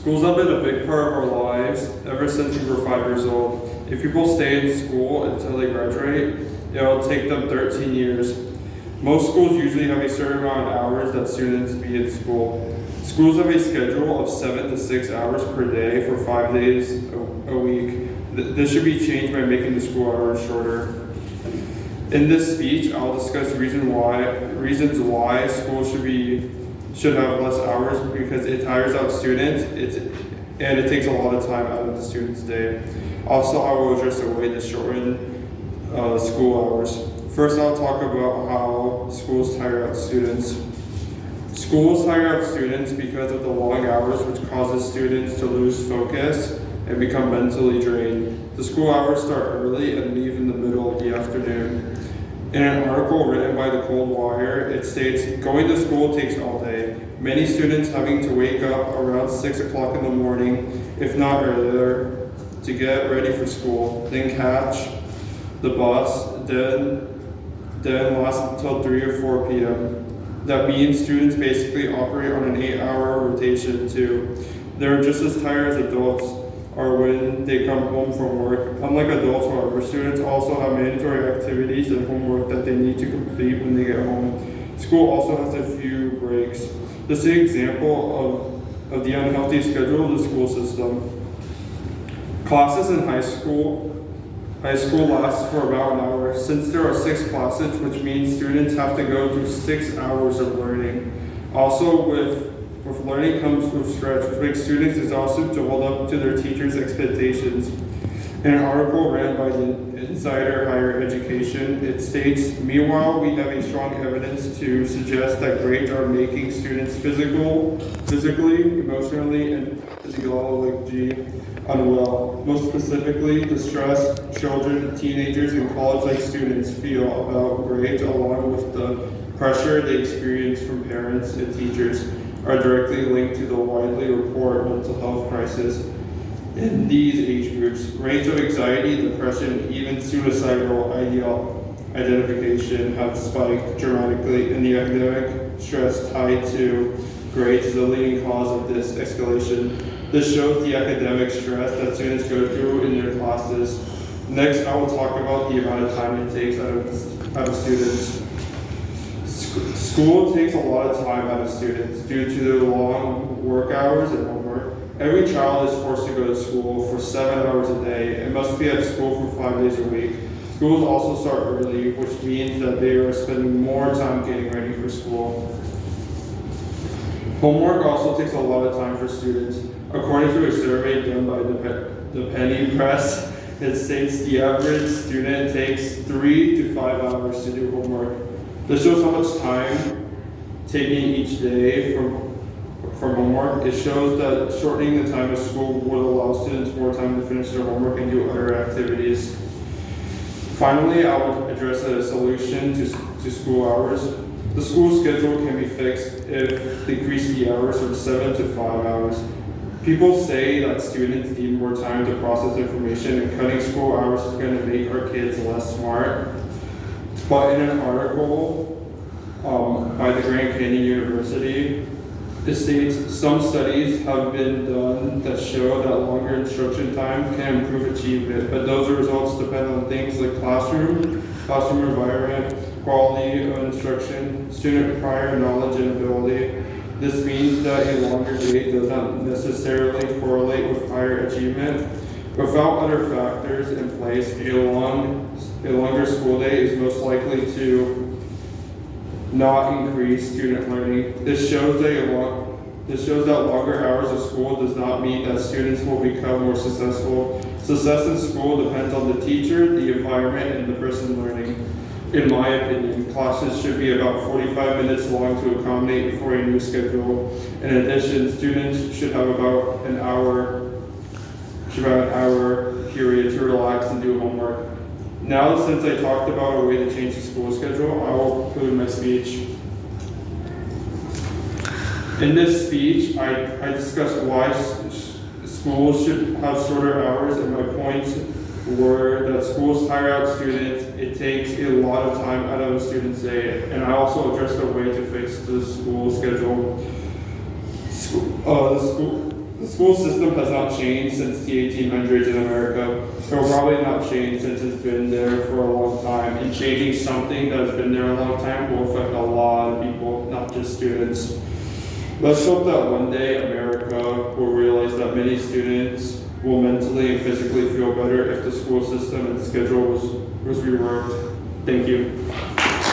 Schools have been a big part of our lives ever since we were 5 years old. If people stay in school until they graduate, it'll take them 13 years. Most schools usually have a certain amount of hours that students be in school. Schools have a schedule of 7 to 6 hours per day for 5 days a week. This should be changed by making the school hours shorter. In this speech, I'll discuss reasons why schools should have less hours, because it tires out students and it takes a lot of time out of the student's day. Also, I will address a way to shorten school hours. First, I'll talk about how schools tire out students. Schools tire out students because of the long hours, which causes students to lose focus and become mentally drained. The school hours start early and leave in the middle of the afternoon. In an article written by the Cold Wire, it states, "Going to school takes all day. Many students having to wake up around 6 o'clock in the morning, if not earlier, to get ready for school, then catch the bus, then last until 3 or 4 p.m. That means students basically operate on an 8-hour rotation too. They're just as tired as adults are when they come home from work. Unlike adults, however, students also have mandatory activities and homework that they need to complete when they get home. School also has a few breaks. This is an example of the unhealthy schedule of the school system. Classes in high school lasts for about an hour. Since there are 6 classes, which means students have to go through 6 hours of learning. Also, with learning comes with stress, which makes students exhausted to hold up to their teachers' expectations. In an article ran by the Insider Higher Education, it states, "Meanwhile, we have a strong evidence to suggest that grades are making students physically, emotionally, and physiologically unwell. Most specifically, the stress children, teenagers, and college-like students feel about grades, along with the pressure they experience from parents and teachers, are directly linked to the widely reported mental health crisis in these age groups. Rates of anxiety, depression, even suicidal identification have spiked dramatically, and the academic stress tied to grades is the leading cause of this escalation. This shows the academic stress that students go through in their classes. Next, I will talk about the amount of time it takes out of students. School takes a lot of time out of students due to their long work hours and homework. Every child is forced to go to school for 7 hours a day and must be at school for 5 days a week. Schools also start early, which means that they are spending more time getting ready for school. Homework also takes a lot of time for students. According to a survey done by the Penny Press, it states the average student takes 3 to 5 hours to do homework. This shows how much time taking each day from homework. It shows that shortening the time of school would allow students more time to finish their homework and do other activities. Finally, I will address a solution to school hours. The school schedule can be fixed if decreasing the hours from 7 to 5 hours. People say that students need more time to process information, and cutting school hours is going to make our kids less smart. But in an article by the Grand Canyon University, it states some studies have been done that show that longer instruction time can improve achievement, but those results depend on things like classroom environment, quality of instruction, student prior knowledge and ability. This means that a longer day does not necessarily correlate with higher achievement. Without other factors in place, a longer school day is most likely to not increase student learning. This shows that longer hours of school does not mean that students will become more successful. Success in school depends on the teacher, the environment, and the person learning. In my opinion, classes should be about 45 minutes long to accommodate for a new schedule. In addition, students should have about an hour period to relax and do homework. Now, since I talked about a way to change the school schedule, I will conclude my speech. In this speech, I discussed why schools should have shorter hours, and my points were that schools tire out students, it takes a lot of time out of a student's day, and I also addressed a way to fix the school schedule. The school system has not changed since the 1800s in America. It will probably not change since it's been there for a long time. And changing something that has been there a long time will affect a lot of people, not just students. Let's hope that one day America will realize that many students will mentally and physically feel better if the school system and schedule was reworked. Thank you.